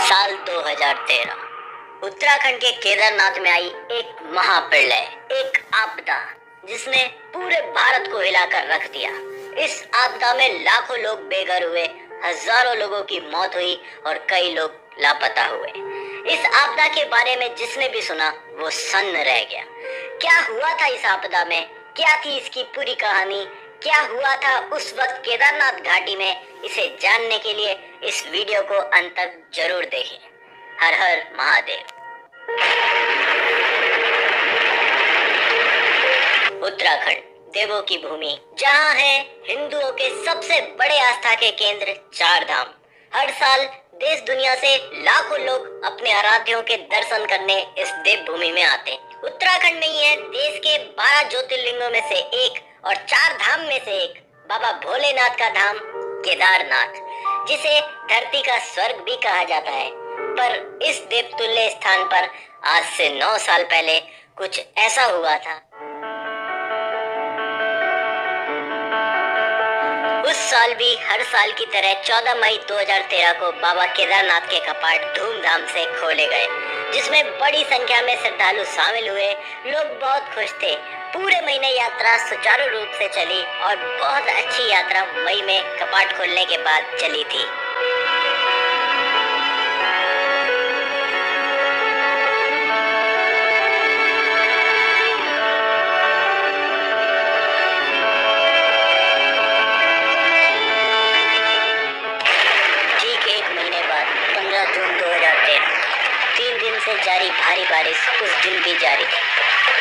साल 2013 उत्तराखंड के केदारनाथ में आई एक महाप्रलय, एक आपदा जिसने पूरे भारत को हिलाकर रख दिया। इस आपदा में लाखों लोग बेघर हुए, हजारों लोगों की मौत हुई और कई लोग लापता हुए। इस आपदा के बारे में जिसने भी सुना वो सन्न रह गया। क्या हुआ था इस आपदा में, क्या थी इसकी पूरी कहानी, क्या हुआ था उस वक्त केदारनाथ घाटी में, इसे जानने के लिए इस वीडियो को अंत तक जरूर देखें। हर हर महादेव। उत्तराखंड देवों की भूमि, जहां है हिंदुओं के सबसे बड़े आस्था के केंद्र चार धाम। हर साल देश दुनिया से लाखों लोग अपने आराध्यों के दर्शन करने इस देव भूमि में आते। उत्तराखंड में ही है देश के 12 ज्योतिर्लिंगों में से एक और चार धाम में से एक बाबा भोलेनाथ का धाम केदारनाथ, जिसे धरती का स्वर्ग भी कहा जाता है। पर इस देवतुल्य स्थान पर आज से 9 साल पहले कुछ ऐसा हुआ था। उस साल भी हर साल की तरह 14 मई 2013 को बाबा केदारनाथ के कपाट धूमधाम से खोले गए, जिसमें बड़ी संख्या में श्रद्धालु शामिल हुए। लोग बहुत खुश थे। पूरे महीने यात्रा सुचारू रूप से चली और बहुत अच्छी यात्रा मई में कपाट खोलने के बाद चली थी। ठीक एक महीने बाद 15 जून 2013 3 दिन से जारी भारी बारिश उस दिन भी जारी थी।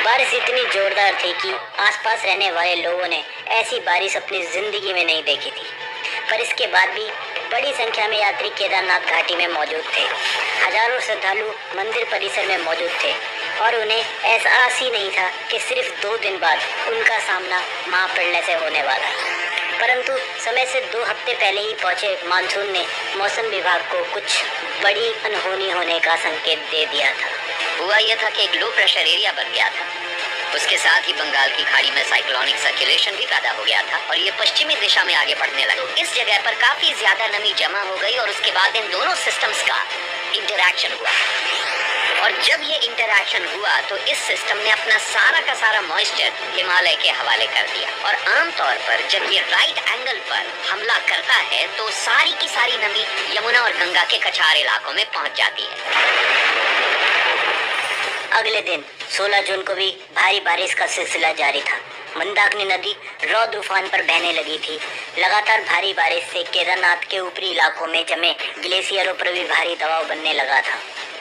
बारिश इतनी जोरदार थी कि आसपास रहने वाले लोगों ने ऐसी बारिश अपनी जिंदगी में नहीं देखी थी। पर इसके बाद भी बड़ी संख्या में यात्री केदारनाथ घाटी में मौजूद थे। हजारों श्रद्धालु मंदिर परिसर में मौजूद थे और उन्हें एहसास ही नहीं था कि सिर्फ 2 दिन बाद उनका सामना महाप्रलय से होने वाला है। परंतु समय से 2 हफ्ते पहले ही पहुंचे मानसून ने मौसम विभाग को कुछ बड़ी अनहोनी होने का संकेत दे दिया था। हुआ यह था कि एक लो प्रेशर एरिया बन गया था। उसके साथ ही बंगाल की खाड़ी में साइक्लोनिक सर्कुलेशन भी पैदा हो गया था और ये पश्चिमी दिशा में आगे बढ़ने लगा। इस जगह पर काफी ज्यादा नमी जमा हो गई और उसके बाद इन दोनों सिस्टम्स का इंटरैक्शन हुआ। और जब ये इंटरैक्शन हुआ तो इस सिस्टम ने अपना सारा का सारा मॉइस्चर हिमालय के हवाले कर दिया। और आमतौर पर जब ये राइट एंगल पर हमला करता है तो सारी की सारी नमी यमुना और गंगा के कछार इलाकों में पहुंच जाती है। अगले दिन 16 जून को भी भारी बारिश का सिलसिला जारी था। मंदाकिनी नदी रौद्र उफान पर बहने लगी थी। लगातार भारी बारिश से केदारनाथ के ऊपरी इलाकों में जमे ग्लेशियरों पर भी भारी दबाव बनने लगा था।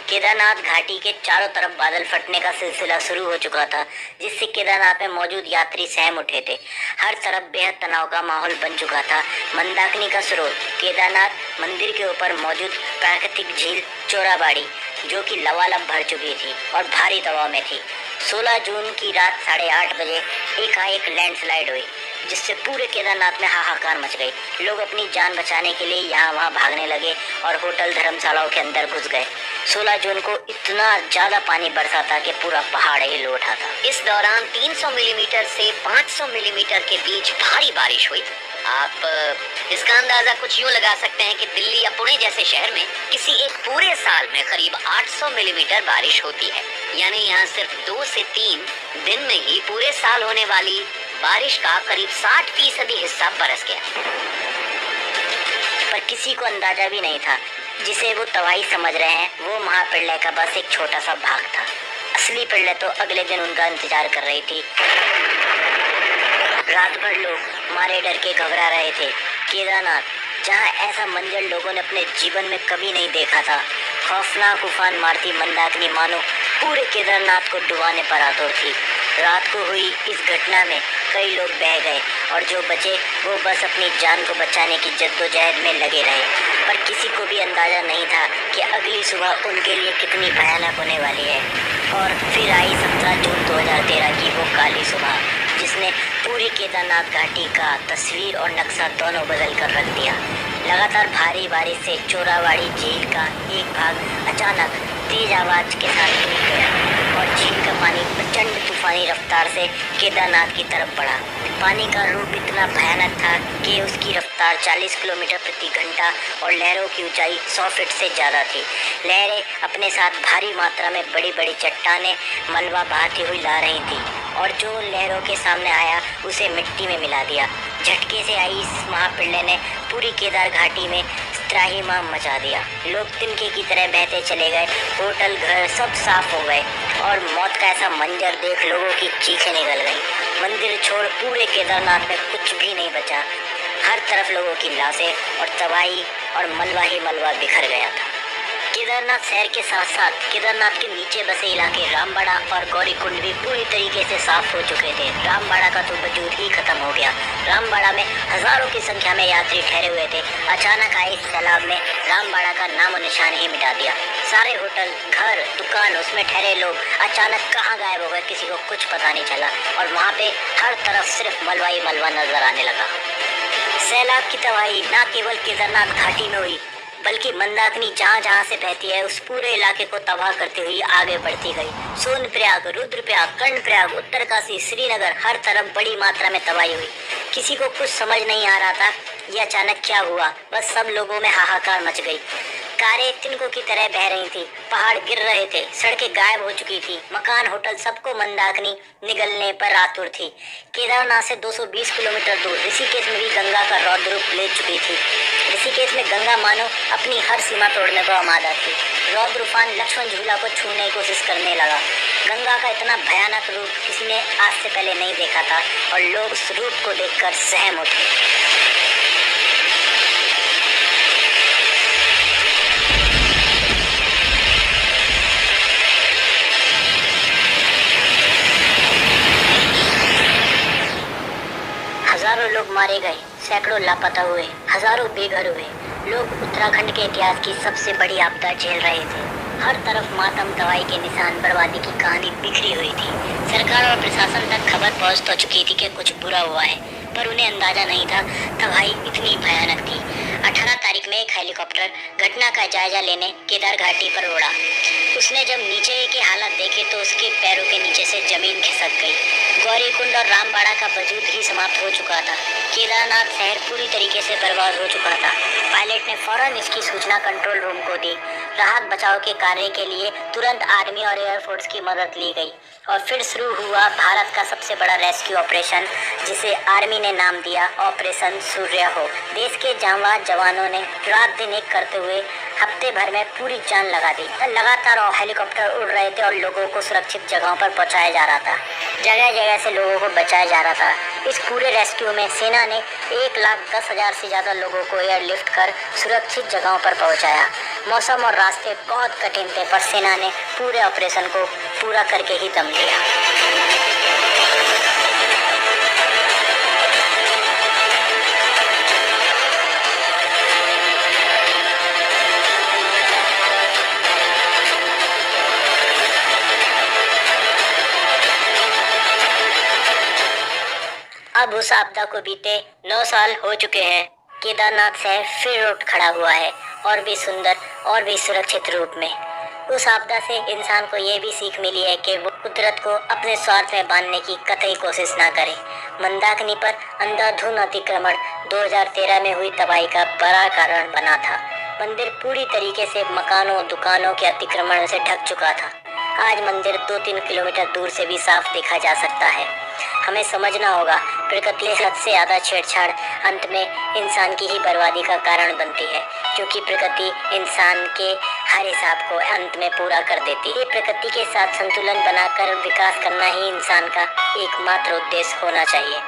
केदारनाथ घाटी के चारों तरफ बादल फटने का सिलसिला शुरू हो चुका था, जिससे केदारनाथ में मौजूद यात्री सहम उठे थे। हर तरफ बेहद तनाव का माहौल बन चुका था। मंदाकिनी का स्रोत केदारनाथ मंदिर के ऊपर मौजूद प्राकृतिक झील चोराबाड़ी, जो कि लबालब भर चुकी थी और भारी दबाव में थी। 16 जून की रात 8:30 बजे एकाएक लैंडस्लाइड हुई, जिससे पूरे केदारनाथ में हाहाकार मच गई। लोग अपनी जान बचाने के लिए यहाँ वहाँ भागने लगे और होटल धर्मशालाओं के अंदर घुस गए। 16 जून को इतना ज्यादा पानी बरसा था कि पूरा पहाड़ हिल उठा था। इस दौरान 300 मिलीमीटर से 500 मिलीमीटर के बीच भारी बारिश हुई। आप इसका अंदाजा कुछ यूँ लगा सकते हैं कि दिल्ली या पुणे जैसे शहर में किसी एक पूरे साल में करीब 800 मिलीमीटर बारिश होती है। यानी यहाँ सिर्फ 2 से 3 दिन में ही पूरे साल होने वाली बारिश का करीब 60% हिस्सा बरस गया। पर किसी को अंदाजा भी नहीं था, जिसे वो तबाही समझ रहे हैं, वो महाप्रलय का बस एक छोटा सा भाग था। असली प्रलय तो अगले दिन उनका इंतजार कर रही थी। रात भर लोग मारे डर के घबरा रहे थे। केदारनाथ, जहाँ ऐसा मंजर लोगों ने अपने जीवन में कभी नहीं देखा था। खौफनाक उफान मारती मंदाकिनी मानो पूरे केदारनाथ को डुबाने पर आतुर थी। रात को हुई इस घटना में कई लोग बह गए और जो बचे वो बस अपनी जान को बचाने की जद्दोजहद में लगे रहे। पर किसी को भी अंदाजा नहीं था कि अगली सुबह उनके लिए कितनी भयानक होने वाली है। और फिर आई 17 जून 2013 की वो काली सुबह, जिसने पूरी केदारनाथ घाटी का तस्वीर और नक्शा दोनों बदल कर रख दिया। लगातार भारी बारिश से चोराबाड़ी झील का एक भाग अचानक तेज आवाज के साथ टूट गया। और झील का पानी प्रचंड तूफानी रफ्तार से केदारनाथ की तरफ बढ़ा। पानी का रूप इतना भयानक था कि उसकी रफ्तार 40 किलोमीटर प्रति घंटा और लहरों की ऊंचाई 100 फीट से ज़्यादा थी। लहरें अपने साथ भारी मात्रा में बड़ी बड़ी चट्टानें मलबा बहाती हुई ला रही थी और जो लहरों के सामने आया उसे मिट्टी में मिला दिया। झटके से आई इस महाप्रलय ने पूरी केदार घाटी में त्राहिमाम मचा दिया। लोग तिनके की तरह बहते चले गए, होटल घर सब साफ हो गए और मौत का ऐसा मंजर देख लोगों की चीखें निकल गईं। मंदिर छोड़ पूरे केदारनाथ में कुछ भी नहीं बचा। हर तरफ लोगों की लाशें और तबाही और मलबा ही मलबा बिखर गया था। केदारनाथ शहर के साथ साथ केदारनाथ के नीचे बसे इलाके रामबाड़ा और गौरीकुंड भी पूरी तरीके से साफ हो चुके थे। रामबाड़ा का तो वजूद ही खत्म हो गया। रामबाड़ा में हजारों की संख्या में यात्री ठहरे हुए थे। अचानक आए इस सैलाब ने रामबाड़ा का नामो निशान ही मिटा दिया। सारे होटल घर दुकान उसमें ठहरे लोग अचानक कहाँ गायब हो गए, किसी को कुछ पता नहीं चला और वहाँ पे हर तरफ सिर्फ मलबा ही मलबा नजर आने लगा। सैलाब की तबाही न केवल केदारनाथ घाटी में हुई बल्कि मंदाकिनी जहाँ जहाँ से बहती है उस पूरे इलाके को तबाह करती हुई आगे बढ़ती गई। सोनप्रयाग, रुद्रप्रयाग, कर्णप्रयाग, उत्तरकाशी, श्रीनगर हर तरफ बड़ी मात्रा में तबाही हुई। किसी को कुछ समझ नहीं आ रहा था ये अचानक क्या हुआ। बस सब लोगों में हाहाकार मच गई। कारें तिनकों की तरह बह रही थी, पहाड़ गिर रहे थे, सड़कें गायब हो चुकी थी, मकान होटल सबको मंदाकिनी निगलने पर आतुर थी। केदारनाथ से 220 किलोमीटर दूर ऋषिकेश में भी गंगा का रौद्र रूप ले चुकी थी। ऋषिकेश में गंगा मानो अपनी हर सीमा तोड़ने को आमादा थी। रौद्र उफान लक्ष्मण झूला को छूने की कोशिश करने लगा। गंगा का इतना भयानक रूप किसी ने आज से पहले नहीं देखा था और लोग उस रूप को देखकर सहम उठे। हजारों लोग मारे गए, सैकड़ों लापता हुए, हजारों बेघर हुए। लोग उत्तराखंड के इतिहास की सबसे बड़ी आपदा झेल रहे थे। हर तरफ मातम, तबाही के निशान, बर्बादी की कहानी बिखरी हुई थी। सरकार और प्रशासन तक खबर पहुंच तो चुकी थी कि कुछ बुरा हुआ है, पर उन्हें अंदाजा नहीं था तबाही इतनी भयानक थी। 18 तारीख में एक हेलीकॉप्टर घटना का जायजा लेने केदार घाटी पर उड़ा। उसने जब नीचे के हालात देखे तो उसके पैरों के नीचे से जमीन खिसक गई। गौरीकुंड और रामबाड़ा का वजूद ही समाप्त हो चुका था। केदारनाथ शहर पूरी तरीके से बर्बाद हो चुका था। पायलट ने फौरन इसकी सूचना कंट्रोल रूम को दी। राहत बचाव के कार्य के लिए तुरंत आर्मी और एयरफोर्स की मदद ली गई और फिर शुरू हुआ भारत का सबसे बड़ा रेस्क्यू ऑपरेशन, जिसे आर्मी ने नाम दिया ऑपरेशन सूर्य हो। देश के जांबाज जवानों ने रात दिन एक करते हुए हफ्ते भर में पूरी जान लगा दी। लगातार हेलीकॉप्टर उड़ रहे थे और लोगों को सुरक्षित जगहों पर पहुंचाया जा रहा था। जगह जगह से लोगों को बचाया जा रहा था। इस पूरे रेस्क्यू में सेना ने 1,10,000 से ज़्यादा लोगों को एयरलिफ्ट कर सुरक्षित जगहों पर पहुंचाया। मौसम और रास्ते बहुत कठिन थे, पर सेना ने पूरे ऑपरेशन को पूरा करके ही दम लिया। अब उस आपदा को बीते 9 साल हो चुके हैं। केदारनाथ शहर फिर उठ खड़ा हुआ है और भी सुंदर और भी सुरक्षित रूप में। उस आपदा से इंसान को ये भी सीख मिली है कि वो कुदरत को अपने स्वार्थ में बांधने की कतई कोशिश ना करे। मंदाकिनी पर अंधाधुंध अतिक्रमण 2013 में हुई तबाही का बड़ा कारण बना था। मंदिर पूरी तरीके से मकानों दुकानों के अतिक्रमण से ढक चुका था। आज मंदिर 2-3 किलोमीटर दूर से भी साफ देखा जा सकता है। हमें समझना होगा, प्रकृति से हद से ज़्यादा छेड़छाड़ अंत में इंसान की ही बर्बादी का कारण बनती है, क्योंकि प्रकृति इंसान के हर हिसाब को अंत में पूरा कर देती है। प्रकृति के साथ संतुलन बनाकर विकास करना ही इंसान का एकमात्र उद्देश्य होना चाहिए।